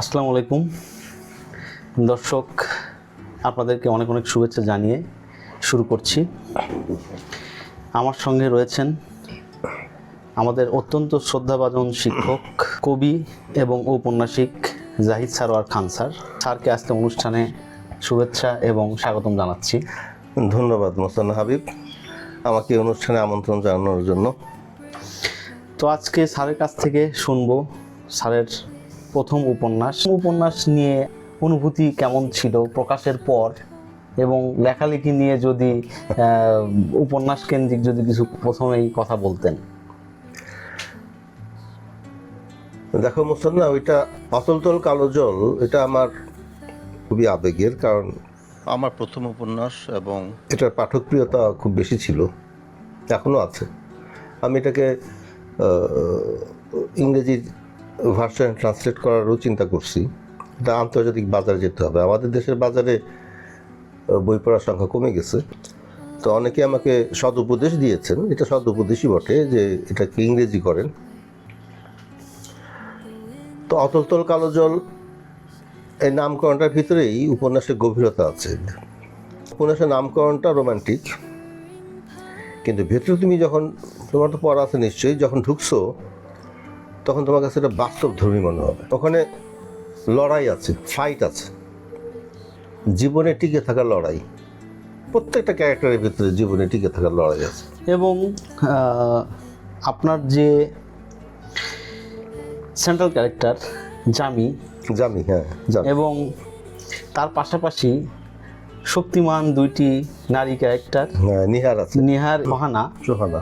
আসসালামু আলাইকুম দর্শক, আপনাদেরকে অনেক অনেক শুভেচ্ছা জানিয়ে শুরু করছি। আমার সঙ্গে রয়েছেন আমাদের অত্যন্ত শ্রদ্ধাভাজন শিক্ষক, কবি এবং ঔপন্যাসিক জাহিদ সারোয়ার খান স্যার। স্যারকে আজকে অনুষ্ঠানে শুভেচ্ছা এবং স্বাগতম জানাচ্ছি। ধন্যবাদ মোস্তানা হাবিব, আমাকে অনুষ্ঠানে আমন্ত্রণ জানানোর জন্য। তো আজকে স্যারের কাছ থেকে শুনবো স্যারের প্রথম উপন্যাস নিয়ে অনুভূতি কেমন ছিল প্রকাশের পর, এবং লেখালেখি নিয়ে যদি উপন্যাস কেন্দ্রিক যদি কিছু প্রথমেই কথা বলতেন। দেখো মোস্তানা, ওইটা অতলতল কালো জল, এটা আমার খুবই আবেগের, কারণ আমার প্রথম উপন্যাস এবং এটার পাঠকপ্রিয়তা খুব বেশি ছিল, এখনও আছে। আমি এটাকে ইংরেজি ভার্সন ট্রান্সলেট করারও চিন্তা করছি। এটা আন্তর্জাতিক বাজারে যেতে হবে, আমাদের দেশের বাজারে বই পড়ার সংখ্যা কমে গেছে। তো অনেকে আমাকে সদুপদেশ দিয়েছেন, এটা সদুপদেশই বটে, যে এটাকে ইংরেজি করেন। তো অতলতল কালো জল এই নামকরণটার ভিতরেই উপন্যাসের গভীরতা আছে। উপন্যাসের নামকরণটা রোমান্টিক, কিন্তু ভেতরে তুমি যখন, তোমার তো পড়া আছে নিশ্চয়ই, যখন ঢুকছো তখন তোমার কাছে এটা বাস্তবধর্মী মনে হবে। ওখানে লড়াই আছে, ফাইট আছে, জীবনে টিকে থাকার লড়াই। প্রত্যেকটা ক্যারেক্টারের ভিতরে জীবনে টিকে থাকার লড়াই আছে। এবং আপনার যে সেন্ট্রাল ক্যারেক্টার জামি, হ্যাঁ জামি, এবং তার পাশাপাশি শক্তিমান দুইটি নারী ক্যারেক্টার, নিহার আছে, নিহার সোহানা,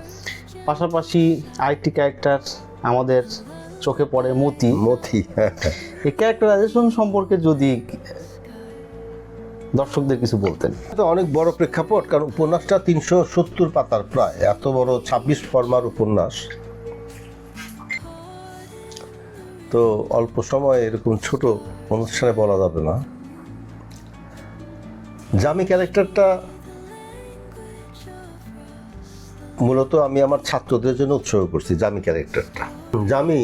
পাশাপাশি আরেকটি ক্যারেক্টার আমাদের চোখে পড়ে মতি। এই ক্যারেক্টারাইজেশন সম্পর্কে যদি দর্শকদের কিছু বলতেন। এটা অনেক বড় প্রেক্ষাপট, কারণ উপন্যাসটা 370 পাতার, প্রায় এত বড় 26 ফরমার উপন্যাস। তো অল্প সময় এরকম ছোট অনুষ্ঠানে বলা যাবে না। জামি ক্যারেক্টারটা মূলত আমি আমার ছাত্রদের জন্য উৎসর্গ করছি। জামি ক্যারেক্টারটা, জামি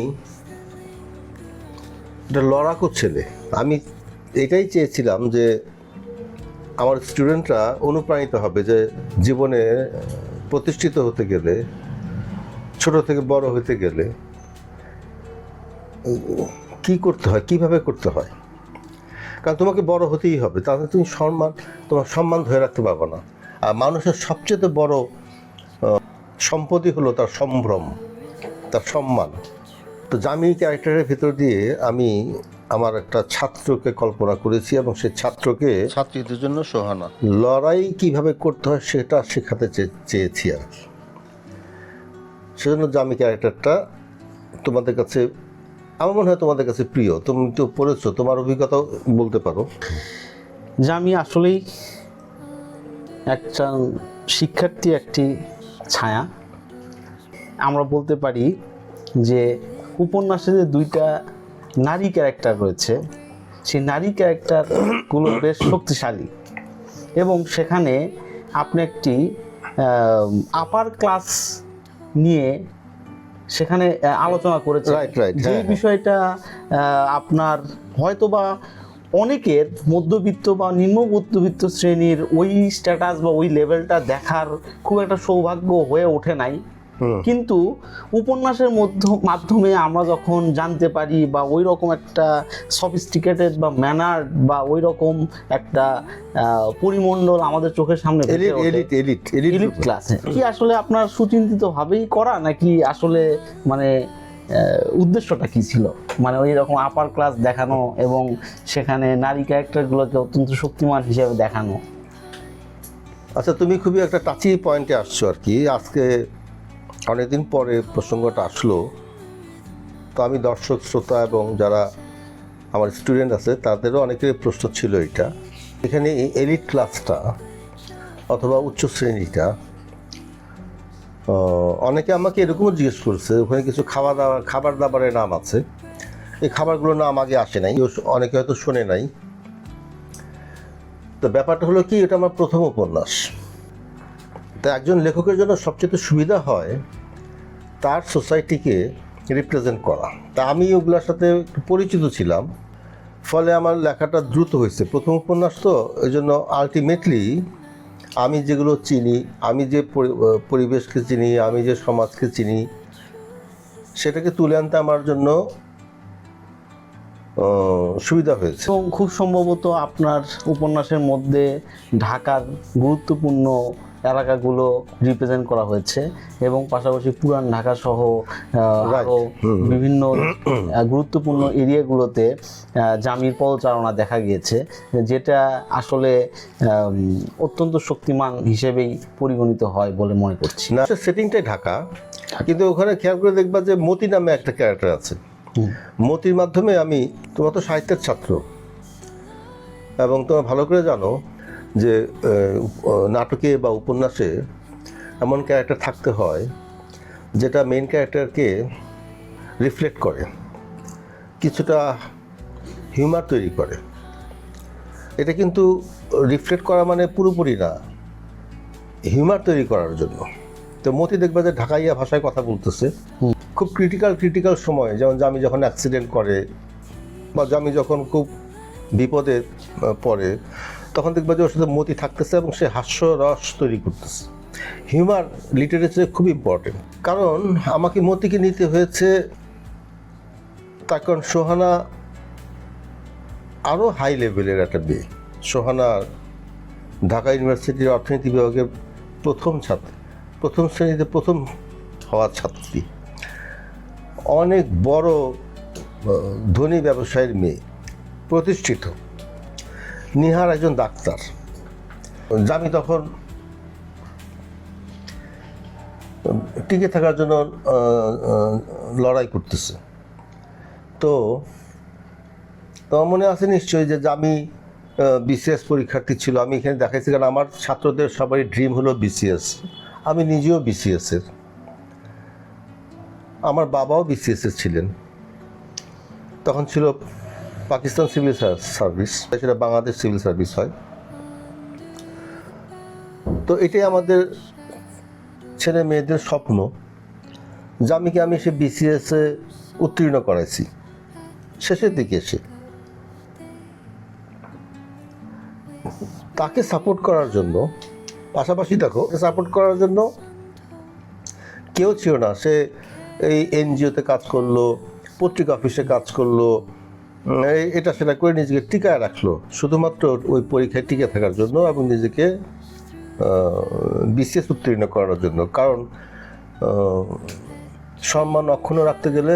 একটা লড়াকু ছেলে। আমি এটাই চেয়েছিলাম যে আমার স্টুডেন্টরা অনুপ্রাণিত হবে, যে জীবনে প্রতিষ্ঠিত হতে গেলে, ছোট থেকে বড় হতে গেলে কি করতে হয়, কিভাবে করতে হয়। কারণ তোমাকে বড় হতেই হবে, তাহলে তুমি তোমার সম্মান ধরে রাখতে পারবে না। আর মানুষের সবচেয়ে বড় সম্পদই হলো তার সম্ভ্রম, তার সম্মান। তো জামি ক্যারেক্টারের ভিতর দিয়ে আমি আমার একটা ছাত্রকে কল্পনা করেছি, এবং সেই ছাত্রীদের জন্য সোহানা লড়াই কিভাবে করতে হয় সেটা শেখাতে চেয়েছি আর কি। সেজন্য জামি ক্যারেক্টারটা তোমাদের কাছে, আমার মনে হয় তোমাদের কাছে প্রিয়। তুমি তো পড়েছো, তোমার অভিজ্ঞতাও বলতে পারো। জামি আসলেই একটা শিক্ষার্থী, একটি ছায়া। আমরা বলতে পারি যে উপন্যাসে যে দুইটা নারী ক্যারেক্টার রয়েছে, সেই নারী ক্যারেক্টারগুলো বেশ শক্তিশালী, এবং সেখানে আপনি একটি আপার ক্লাস নিয়ে সেখানে আলোচনা করেছেন। যে বিষয়টা আপনার হয়তোবা অনেকের মধ্যবিত্ত বা নিম্ন মধ্যবিত্ত শ্রেণীর ওই স্ট্যাটাস বা ওই লেভেলটা দেখার খুব একটা সৌভাগ্য হয়ে ওঠে নাই, কিন্তু উপন্যাসের মাধ্যমে আমরা যখন জানতে পারি, বা ওই রকম একটা সফিস্টিকেটেড বা ম্যানার বা ওই রকম একটা পরিমণ্ডল আমাদের চোখের সামনে এলিট ক্লাসে, কি আসলে আপনার সুচিন্তিতভাবেই করা, নাকি আসলে মানে উদ্দেশ্যটা কি ছিল, মানে ওই রকম আপার ক্লাস দেখানো এবং সেখানে নারী ক্যারেক্টারগুলোকে অত্যন্ত শক্তিমান হিসেবে দেখানো? আচ্ছা, তুমি খুবই একটা টাচি পয়েন্টে আসছো আর কি। আজকে অনেকদিন পরে প্রসঙ্গটা আসলো, তো আমি দর্শক শ্রোতা এবং যারা আমার স্টুডেন্ট আছে তাদেরও অনেকের প্রশ্ন ছিল এটা। এখানে এলিট ক্লাসটা অথবা উচ্চ শ্রেণীটা, অনেকে আমাকে এরকমও জিজ্ঞেস করছে, ওখানে কিছু খাবার দাবারের নাম আছে, এই খাবারগুলোর নাম আগে আসে নাই, অনেকে হয়তো শোনে নাই। তো ব্যাপারটা হলো কি, এটা আমার প্রথম উপন্যাস। তা একজন লেখকের জন্য সবচেয়ে সুবিধা হয় তার সোসাইটিকে রিপ্রেজেন্ট করা। তা আমি ওগুলোর সাথে পরিচিত ছিলাম, ফলে আমার লেখাটা দ্রুত হয়েছে। প্রথম উপন্যাস তো, এই জন্য আলটিমেটলি আমি যেগুলো চিনি, আমি যে পরিবেশকে চিনি, আমি যে সমাজকে চিনি, সেটাকে তুলে আনতে আমার জন্য সুবিধা হয়েছে। এবং খুব সম্ভবত আপনার উপন্যাসের মধ্যে ঢাকার গুরুত্বপূর্ণ এলাকাগুলো রিপ্রেজেন্ট করা হয়েছে এবং পাশাপাশি পুরান ঢাকা সহ আরও বিভিন্ন গুরুত্বপূর্ণ এরিয়াগুলোতে জামির পদচারণা দেখা গিয়েছে, যেটা আসলে অত্যন্ত শক্তিমান হিসেবেই পরিগণিত হয় বলে মনে করছি। না, সেটিংটাই ঢাকা, কিন্তু ওখানে খেয়াল করে দেখবা যে মতি নামে একটা ক্যারেক্টার আছে। মতির মাধ্যমে আমি, তোমার তো সাহিত্যের ছাত্র এবং তোমরা ভালো করে জানো যে নাটকে বা উপন্যাসে এমন ক্যারেক্টার থাকতে হয় যেটা মেইন ক্যারেক্টারকে রিফ্লেক্ট করে, কিছুটা হিউমার তৈরি করে। এটা কিন্তু রিফ্লেক্ট করা মানে পুরোপুরি না, হিউমার তৈরি করার জন্য। তো মতি দেখবা যে ঢাকাইয়া ভাষায় কথা বলতেছে, খুব ক্রিটিক্যাল সময়, যেমন জামি যখন অ্যাক্সিডেন্ট করে বা জামি যখন খুব বিপদে পড়ে, তখন দেখবা যে ওর সাথে মতি থাকতেছে এবং সে হাস্যরস তৈরি করতেছে। হিউমার লিটারেচারে খুব ইম্পর্টেন্ট, কারণ আমাকে মতিকে নিতে হয়েছে তার কারণ সোহানা আরও হাই লেভেলের একটা মেয়ে। সোহানা ঢাকা ইউনিভার্সিটির অর্থনীতি বিভাগের প্রথম শ্রেণীতে প্রথম হওয়া ছাত্রী, অনেক বড় ধনী ব্যবসায়ীর মেয়ে, প্রতিষ্ঠিত। নিহার একজন ডাক্তার। জামি তখন টিকে থাকার জন্য লড়াই করতেছে। তো তোমার মনে আছে নিশ্চয়ই যে জামি বিসিএস পরীক্ষার্থী ছিল। আমি এখানে দেখাইছি, কারণ আমার ছাত্রদের সবারই ড্রিম হলো বিসিএস। আমি নিজেও বিসিএসের, আমার বাবাও বিসিএসের ছিলেন। তখন ছিল পাকিস্তান সিভিল সার্ভিস, সেটা বাংলাদেশ সিভিল সার্ভিস হয়। তো এটাই আমাদের ছেলে মেয়েদের স্বপ্ন। জামিকে আমি সে বিসিএসে উত্তীর্ণ করাইছি শেষের দিকে এসে। তাকে সাপোর্ট করার জন্য, পাশাপাশি দেখো, সাপোর্ট করার জন্য কেউ ছিল না। সে এই এনজিওতে কাজ করলো, পত্রিকা অফিসে কাজ করলো, এটা সেটা করে নিজেকে টিকায় রাখলো শুধুমাত্র ওই পরীক্ষায় টিকে থাকার জন্য এবং নিজেকে বিসিএস উত্তীর্ণ করার জন্য। কারণ সম্মান অক্ষুণ্ণ রাখতে গেলে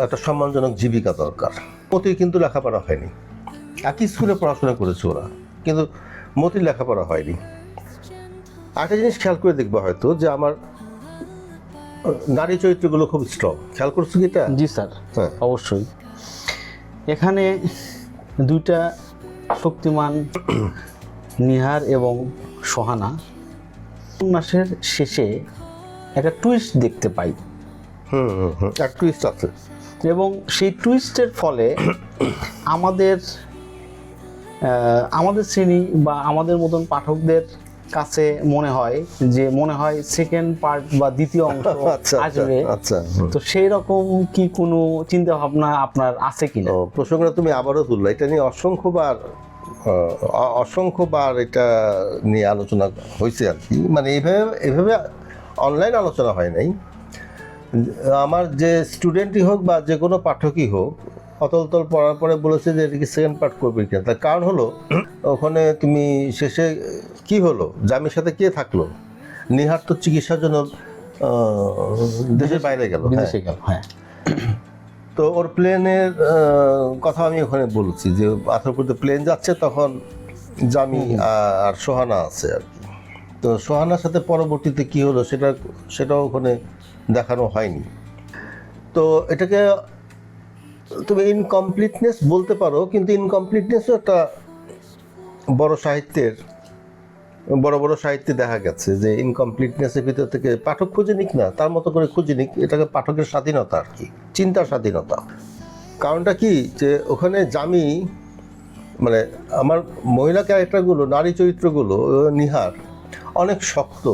একটা সম্মানজনক জীবিকা দরকার। মতির কিন্তু লেখাপড়া হয়নি, একই স্কুলে পড়াশোনা করেছে ওরা, কিন্তু মতির লেখাপড়া হয়নি। একটা জিনিস খেয়াল করে দেখবো হয়তো যে আমার নারী চরিত্রগুলো খুব স্ট্রং। খেয়াল করছো কি এটা? জি স্যার, হ্যাঁ, অবশ্যই। এখানে দুইটা শক্তিমান নিহার এবং সোহানা। উপন্যাসের শেষে একটা টুইস্ট দেখতে পাই, এক টুইস্ট আছে, এবং সেই টুইস্টের ফলে আমাদের শ্রেণী বা আমাদের মতন পাঠকদের কাছে মনে হয় সেকেন্ড পার্ট বা দ্বিতীয় অংশ আসবে। তো সেই রকম কি কোনো চিন্তা ভাবনা আপনার আছে কিনা? প্রসঙ্গটা তুমি আবারও তুললে, এটা নিয়ে অসংখ্যবার এটা নিয়ে আলোচনা হয়েছে আর কি। মানে এভাবে অনলাইন আলোচনা হয় নাই। আমার যে স্টুডেন্টই হোক বা যে কোনো পাঠকই হোক, অতল পড়ার পরে বলেছে যে এটাকে সেকেন্ড পার্ট করবে কিনা। তার কারণ হলো, ওখানে তুমি শেষে কি হলো, জামির সাথে কে থাকলো? নিহার তো চিকিৎসার জন্য দেশের বাইরে গেল, বিদেশে গেল। হ্যাঁ, তো ওর প্লেনের কথা আমি ওখানে বলছি যে আথরপুরতে প্লেন যাচ্ছে, তখন জামি আর সোহানা আছে আর কি। তো সোহানার সাথে পরবর্তীতে কি হলো সেটাও ওখানে দেখানো হয়নি। তো এটাকে তুমি ইনকমপ্লিটনেস বলতে পারো, কিন্তু ইনকমপ্লিটনেসও একটা বড় সাহিত্যে দেখা গেছে যে ইনকমপ্লিটনেসের ভিতর থেকে পাঠক খুঁজে নিক না, তার মতো করে খুঁজে নিক। এটাকে পাঠকের স্বাধীনতা আর কি, চিন্তার স্বাধীনতা। কারণটা কি, যে ওখানে জামি, মানে আমার মহিলা ক্যারেক্টারগুলো, নারী চরিত্রগুলো, নিহার অনেক শক্ত।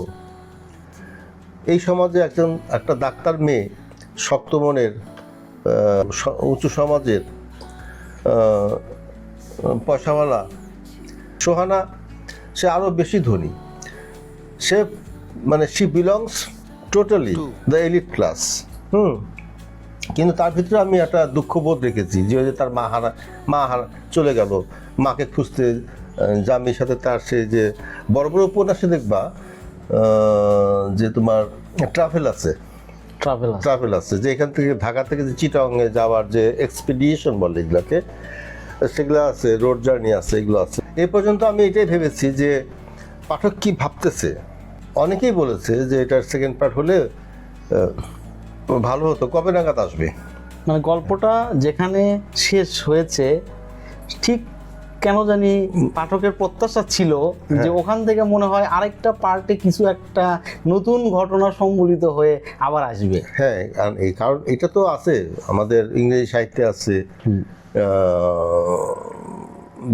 এই সমাজে একটা ডাক্তার মেয়ে, শক্ত মনের, উঁচু সমাজের, পয়সাওয়ালা, সোহানা সে আরও বেশি ধনী, সে মানে she belongs totally the elite class. কিন্তু তার ভিতরে আমি একটা দুঃখবোধ রেখেছি যে ওই যে তার মা চলে গেল, মাকে খুঁজতে। জামির সাথে তার সে যে বড় বড় উপন্যাসে দেখবা যে তোমার ট্রাভেল আছে, যে এখান থেকে ঢাকা থেকে যে চিটাগংয়ে যাওয়ার যে এক্সপিডিশন বলে এগুলাকে, সেগুলো আছে, রোড জার্নি আছে, এগুলো আছে। এ পর্যন্ত আমি এটাই ভেবেছি যে পাঠক কি ভাবতেছে। অনেকেই বলেছে যে এটার সেকেন্ড পার্ট হলে ভালো হতো, কবে নাগাদ আসবে? মানে গল্পটা যেখানে শেষ হয়েছে ঠিক কেন জানি পাঠকের প্রত্যাশা ছিল যে ওখান থেকে মনে হয় আরেকটা পার্টে কিছু একটা নতুন ঘটনা সম্বলিত হয়ে আবার আসবে। হ্যাঁ, কারণ এটা তো আছে আমাদের ইংরেজি সাহিত্যে আছে,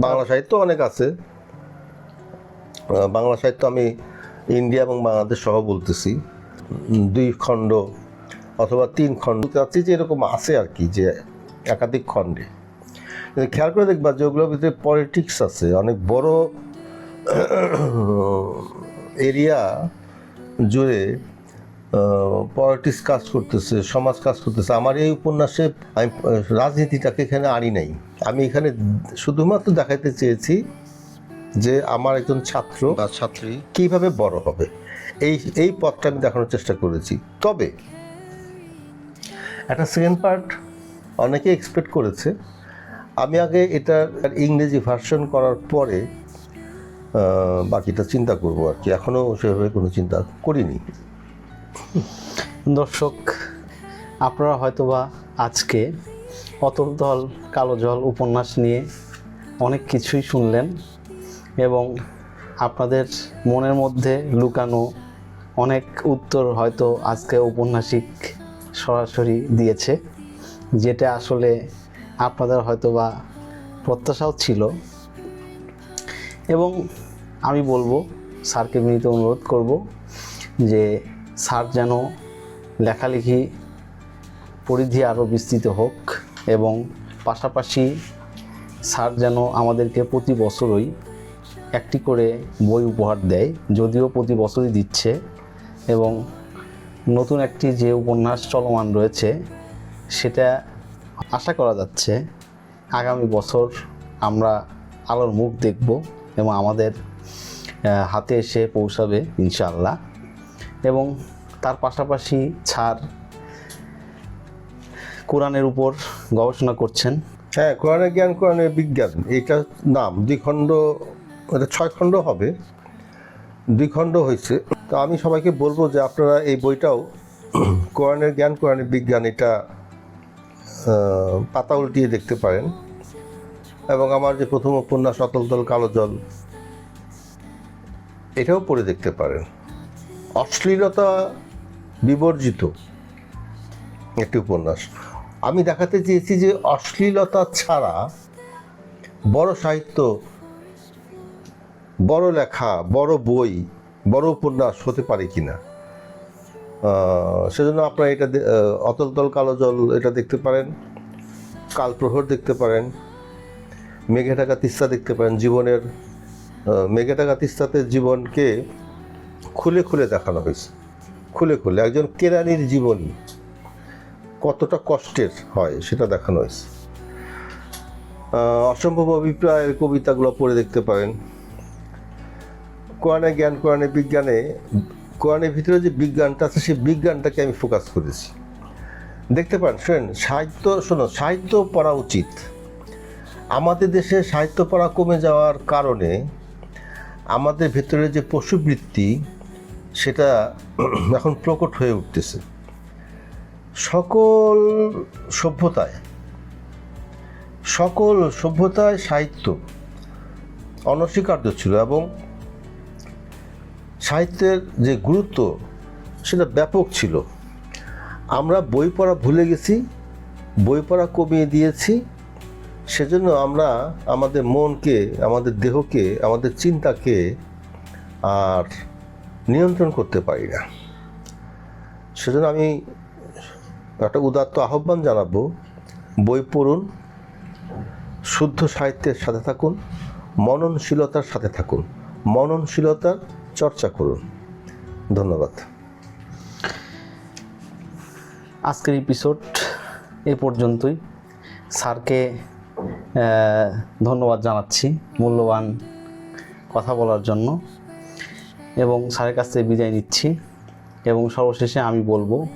বাংলা সাহিত্য অনেক আছে। বাংলা সাহিত্য আমি ইন্ডিয়া এবং বাংলাদেশ সহ বলতেছি, 2 খণ্ড অথবা 3 খণ্ড চাচ্ছি যে এরকম আছে আর কি, যে একাধিক খণ্ডে। খেয়াল করে দেখবা যে ওগুলোর ভিতরে পলিটিক্স আছে, অনেক বড় এরিয়া জুড়ে পলিটিক্স কাজ করতেছে, সমাজ কাজ করতেছে। আমার এই উপন্যাসে আমি রাজনীতিটাকে এখানে আনি নাই, আমি এখানে শুধুমাত্র দেখাইতে চেয়েছি যে আমার একজন ছাত্র বা ছাত্রী কীভাবে বড় হবে, এই পথটা আমি দেখানোর চেষ্টা করেছি। তবে একটা সেকেন্ড পার্ট অনেকে এক্সপেক্ট করেছে। আমি আগে এটার ইংরেজি ভার্সন করার পরে বাকিটা চিন্তা করব আর কি, এখনও সেভাবে কোনো চিন্তা করিনি। দর্শক, আপনারা হয়তোবা আজকে অতল দল কালো জল উপন্যাস নিয়ে অনেক কিছুই শুনলেন এবং আপনাদের মনের মধ্যে লুকানো অনেক উত্তর হয়তো আজকে ঔপন্যাসিক সরাসরি দিয়েছে, যেটা আসলে আপনাদের হয়তোবা প্রত্যাশাও ছিল। এবং আমি বলবো, স্যারকে বিনীত অনুরোধ করব যে স্যার যেন লেখালেখি পরিধি আরও বিস্তৃত হোক এবং পাশাপাশি স্যার যেন আমাদেরকে প্রতি বছরই একটি করে বই উপহার দেয়, যদিও প্রতি বছরই দিচ্ছে। এবং নতুন একটি যে উপন্যাস চলমান রয়েছে সেটা আশা করা যাচ্ছে আগামী বছর আমরা আলোর মুখ দেখব এবং আমাদের হাতে এসে পৌঁছাবে ইনশাআল্লাহ। এবং তার পাশাপাশি স্যার কোরআনের উপর গবেষণা করছেন। হ্যাঁ, কোরআনের জ্ঞান, কোরআনের বিজ্ঞান, এটা নাম 2 খণ্ড, এটা 6 খণ্ড হবে, 2 খণ্ড হয়েছে। তো আমি সবাইকে বলবো যে আপনারা এই বইটাও কোরআনের জ্ঞান, কোরআনের বিজ্ঞান, এটা পাতা উল্টিয়ে দেখতে পারেন। এবং আমার যে প্রথম উপন্যাস অতল দল কালো জল, এটাও পড়ে দেখতে পারেন। অশ্লীলতা বিবর্জিত একটি উপন্যাস। আমি দেখাতে চেয়েছি যে অশ্লীলতা ছাড়া বড় সাহিত্য, বড় লেখা, বড় বই, বড় উপন্যাস হতে পারে কিনা। সেজন্য আপনারা এটা অতল দল কালো জল এটা দেখতে পারেন, কালপ্রহর দেখতে পারেন, মেঘে ঢাকা তিস্তা দেখতে পারেন। জীবনের মেঘে ঢাকা তিস্তাতে জীবনকে খুলে খুলে দেখানো হয়েছে, খুলে খুলে একজন কেরানির জীবনী কতটা কষ্টের হয় সেটা দেখানো হয়েছে। অসম্ভব অভিপ্রায়ের কবিতাগুলো পড়ে দেখতে পারেন। কোরআনের জ্ঞান, কোরআনের বিজ্ঞানে, কোরআনের ভিতরে যে বিজ্ঞানটা আছে সেই বিজ্ঞানটাকে আমি ফোকাস করেছি, দেখতে পারেন। সাহিত্য পড়া উচিত। আমাদের দেশে সাহিত্য পড়া কমে যাওয়ার কারণে আমাদের ভেতরে যে পশুবৃত্তি সেটা এখন প্রকট হয়ে উঠতেছে। সকল সভ্যতায় সাহিত্য অনস্বীকার্য ছিল এবং সাহিত্যের যে গুরুত্ব সেটা ব্যাপক ছিল। আমরা বই পড়া ভুলে গেছি, বই পড়া কমিয়ে দিয়েছি। সেজন্য আমরা আমাদের মনকে, আমাদের দেহকে, আমাদের চিন্তাকে আর নিয়ন্ত্রণ করতে পারি না। সেজন্য আমি একটা উদাত্ত আহ্বান জানাবো, বই পড়ুন, শুদ্ধ সাহিত্যের সাথে থাকুন, মননশীলতার সাথে থাকুন, মননশীলতার চর্চা করুন। ধন্যবাদ। আজকের এপিসোড এ পর্যন্তই। স্যারকে ধন্যবাদ জানাচ্ছি মূল্যবান কথা বলার জন্য, এবং স্যারের কাছ থেকে বিদায় নিচ্ছি। এবং সর্বশেষে আমি বলবো,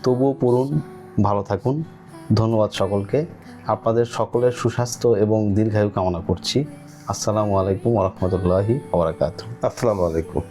তবুও পড়ুন, ভালো থাকুন। ধন্যবাদ সকলকে। আপনাদের সকলের সুস্বাস্থ্য এবং দীর্ঘায়ু কামনা করছি। আসসালামু আলাইকুম ওয়া রাহমাতুল্লাহি ওয়া বারাকাতুহু। আসসালামু আলাইকুম।